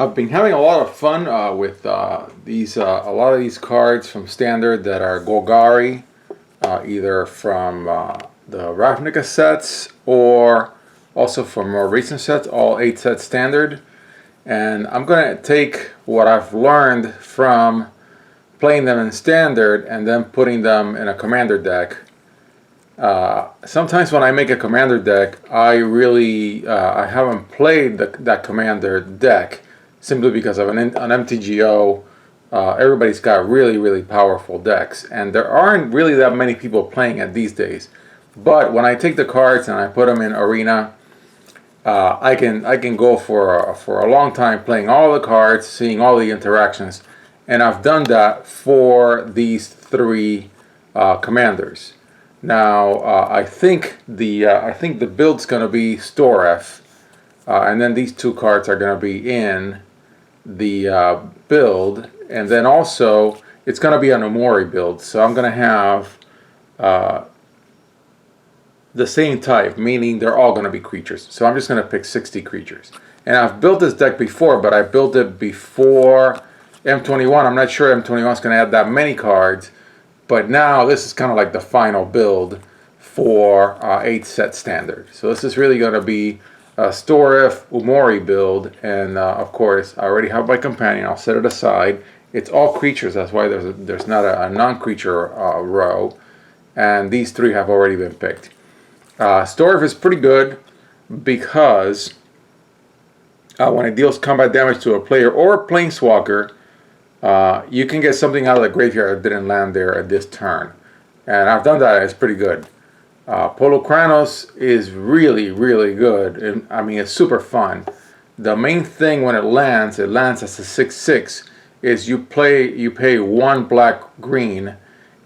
I've been having a lot of fun with these a lot of these cards from Standard that are Golgari, either from the Ravnica sets or also from more recent sets, all 8 set Standard. And I'm going to take what I've learned from playing them in Standard and then putting them in a Commander deck. Sometimes when I make a Commander deck, I haven't played that Commander deck simply because of an MTGO. Everybody's got really powerful decks, and there aren't really that many people playing it these days. But when I take the cards and I put them in Arena, I can go for a long time playing all the cards, seeing all the interactions, and I've done that for these 3 commanders. Now I think the build's going to be Storrev, and then these 2 cards are going to be in the build, and then also it's going to be an Umori build. So I'm going to have the same type, meaning they're all going to be creatures. So I'm just going to pick 60 creatures. And I've built this deck before, but I built it before M21. I'm not sure M21 is going to add that many cards. But now this is kind of like the final build for 8 set Standard. So this is really going to be a Storrev Umori build. And of course, I already have my companion. I'll set it aside. It's all creatures. That's why there's not a non-creature row. And these 3 have already been picked. Storrev is pretty good because when it deals combat damage to a player or a planeswalker, you can get something out of the graveyard that didn't land there at this turn. And I've done that. It's pretty good. Polo-Kranos is really good. And, I mean, it's super fun. The main thing when it lands as a 6/6, is you pay 1 black-green,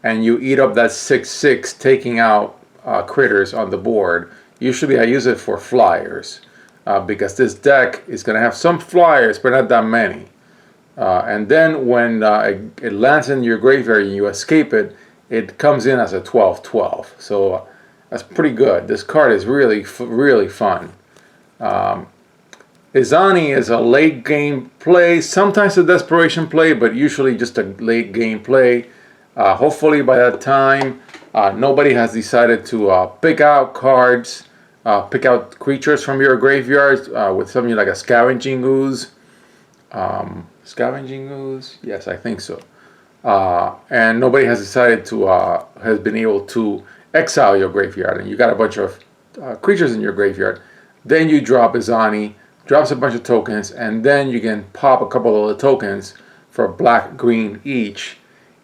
and you eat up that 6/6, taking out critters on the board. Usually I use it for flyers, because this deck is going to have some flyers, but not that many. And then when it lands in your graveyard and you escape it, it comes in as a 12/12. So that's pretty good. This card is really fun. Izani is a late game play, sometimes a desperation play, but usually just a late game play. Hopefully by that time, nobody has decided to pick out cards, pick out creatures from your graveyards with something like a Scavenging Ooze. Scavenging Ooze? Yes, I think so. And nobody has decided to, has been able to exile your graveyard, and you got a bunch of creatures in your graveyard. Then you drop Izani, drops a bunch of tokens, and then you can pop a couple of the tokens for black-green each,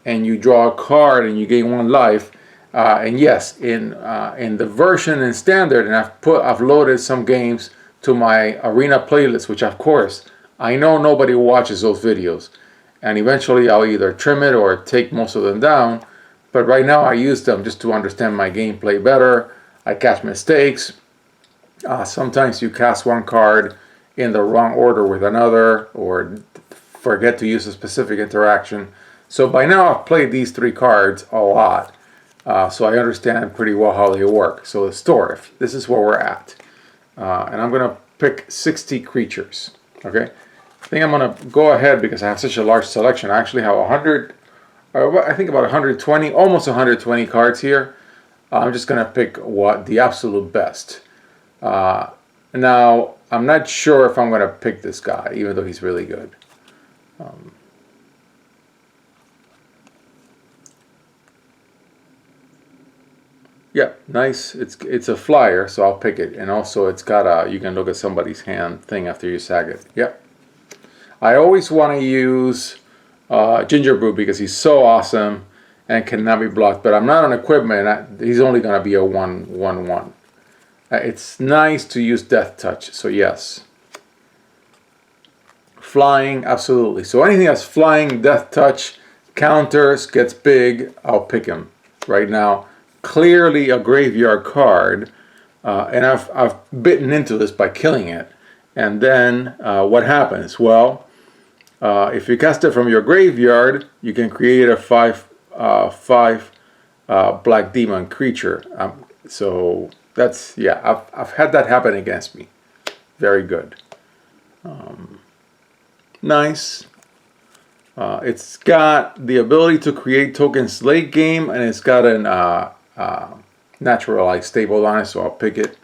and you draw a card and you gain 1 life. And yes, in the version in Standard, and I've loaded some games to my Arena playlist, which of course I know nobody watches those videos, and eventually I'll either trim it or take most of them down. But right now I use them just to understand my gameplay better. I catch mistakes. Sometimes you cast 1 card in the wrong order with another, or forget to use a specific interaction. So by now I've played these 3 cards a lot, so I understand pretty well how they work. So the Storrev, this is where we're at, and I'm gonna pick 60 creatures. Okay, I think I'm gonna go ahead because I have such a large selection. I actually have 100, I think about 120, almost 120 cards here. I'm just gonna pick the absolute best. Now I'm not sure if I'm gonna pick this guy, even though he's really good. Yeah, nice. It's a flyer, so I'll pick it. And also it's got you can look at somebody's hand thing after you sag it. Yep. I always want to use Ginger Brew because he's so awesome and cannot be blocked. But I'm not on equipment. He's only going to be a 1/1/1. It's nice to use Death Touch, so yes. Flying, absolutely. So anything that's flying, Death Touch, counters, gets big, I'll pick him right now. Clearly a graveyard card, and I've bitten into this by killing it. And then what happens? Well, if you cast it from your graveyard, you can create a 5/5 black demon creature. So that's, yeah, I've had that happen against me. Very good. Nice. It's got the ability to create tokens late game, and it's got an naturalized stable on it, so I'll pick it.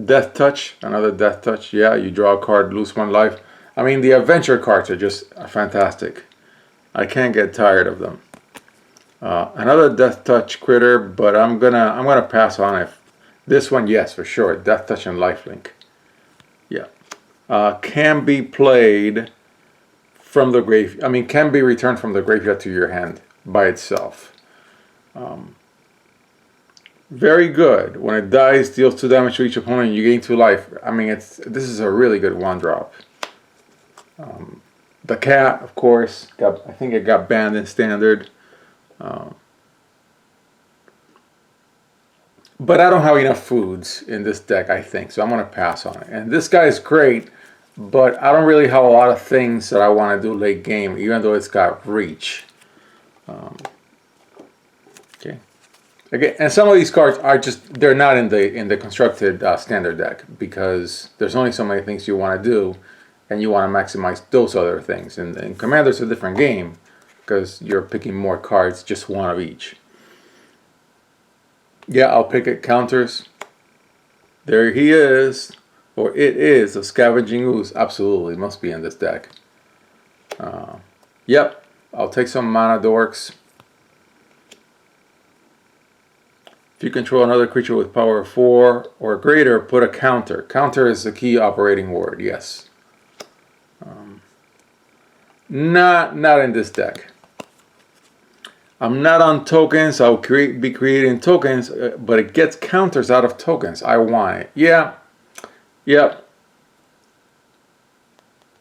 Death Touch, another Death Touch. Yeah, you draw a card, lose 1 life. I mean, the adventure cards are just fantastic. I can't get tired of them. Another Death Touch critter, but I'm gonna pass on it. This one, yes, for sure. Death Touch and Lifelink. Yeah. Can be played from the grave. I mean, can be returned from the graveyard to your hand by itself. Very good. When it dies, deals 2 damage to each opponent, you gain 2 life. I mean, this is a really good 1-drop. The cat, of course, I think it got banned in standard. But I don't have enough foods in this deck, I think, so I'm going to pass on it. And this guy is great, but I don't really have a lot of things that I want to do late game, even though it's got reach. Okay. Again, and some of these cards are they're not in the constructed standard deck, because there's only so many things you want to do, and you want to maximize those other things. And Commander's a different game, because you're picking more cards, just 1 of each. Yeah, I'll pick it. Counters. There he is. Or it is a Scavenging Ooze. Absolutely. Must be in this deck. Yep. I'll take some Mana Dorks. If you control another creature with power 4 or greater, put a counter. Counter is the key operating word. Yes. Not in this deck. I'm not on tokens. I'll be creating tokens, but it gets counters out of tokens. I want it. Yeah. Yep.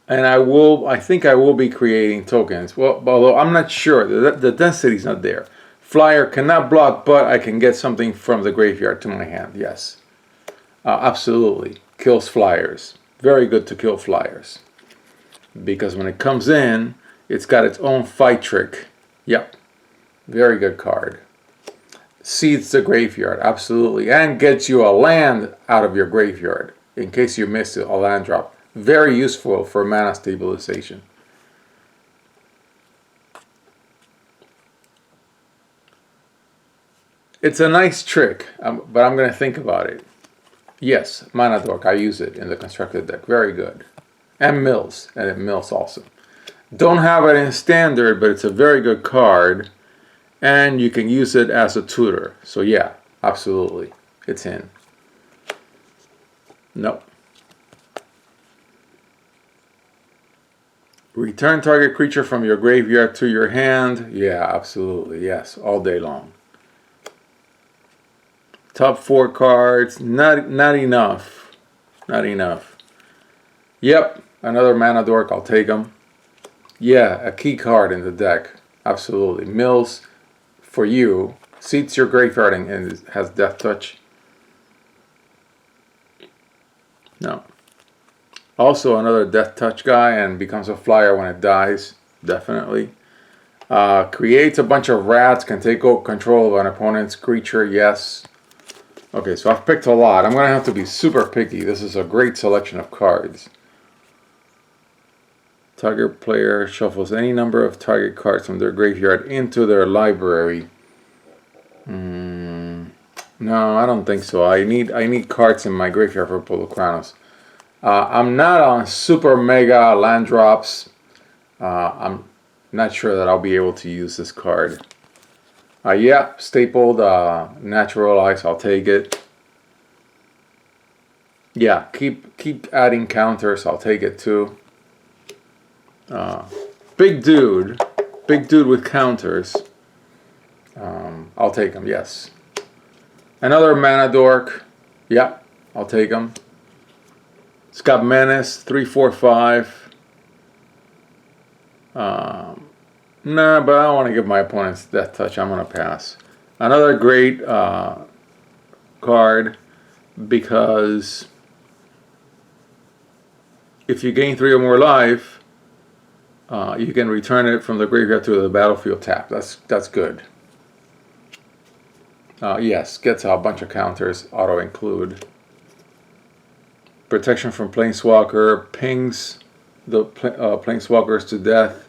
And I think I will be creating tokens. Well, although I'm not sure. The density is not there. Flyer cannot block, but I can get something from the graveyard to my hand. Yes. Absolutely. Kills flyers. Very good to kill flyers. Because when it comes in, it's got its own fight trick. Yep. Very good card. Seeds the graveyard, absolutely. And gets you a land out of your graveyard, in case you missed it, a land drop. Very useful for mana stabilization. It's a nice trick, but I'm going to think about it. Yes, Mana Dork, I use it in the constructed deck. Very good. And mills, and it mills also. Don't have it in standard, but it's a very good card. And you can use it as a tutor. So yeah, absolutely. It's in. Nope. Return target creature from your graveyard to your hand. Yeah, absolutely. Yes, all day long. Top 4 cards. Not enough. Not enough. Yep, another Mana Dork. I'll take them. Yeah, a key card in the deck. Absolutely. Mills. For you, seats your graveyard and has Death Touch. No. Also another Death Touch guy and becomes a flyer when it dies. Definitely. Creates a bunch of rats, can take control of an opponent's creature. Yes. Okay, so I've picked a lot. I'm going to have to be super picky. This is a great selection of cards. Target player shuffles any number of target cards from their graveyard into their library. No, I don't think so. I need cards in my graveyard for Polukranos. I'm not on super mega land drops. I'm not sure that I'll be able to use this card. Yeah, stapled natural ice. I'll take it. Yeah, keep adding counters. I'll take it too. Big dude with counters. I'll take them, yes. Another Mana Dork. Yeah, I'll take them. It's got Menace, 3, 4, 5. Nah, but I don't want to give my opponents Death Touch. I'm going to pass. Another great card, because if you gain 3 or more life, you can return it from the graveyard to the battlefield tap. That's good. Yes, gets a bunch of counters, auto include. Protection from Planeswalker, pings the planeswalkers to death,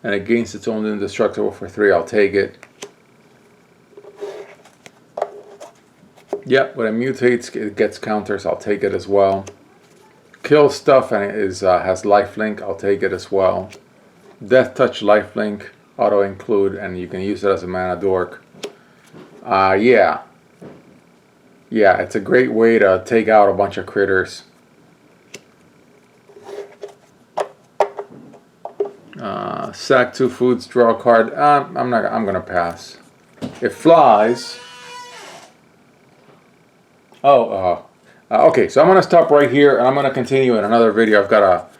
and it gains its own indestructible for 3. I'll take it. Yep, when it mutates, it gets counters. I'll take it as well. Kill stuff and it has lifelink. I'll take it as well. Death touch lifelink, auto include, and you can use it as a mana dork. Yeah, it's a great way to take out a bunch of critters. Sack 2 foods, draw a card. I'm gonna pass. It flies. Okay, so I'm gonna stop right here, and I'm gonna continue in another video. I've got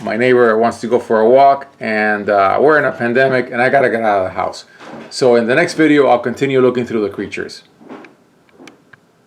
my neighbor wants to go for a walk, and we're in a pandemic, and I gotta get out of the house. So in the next video, I'll continue looking through the creatures.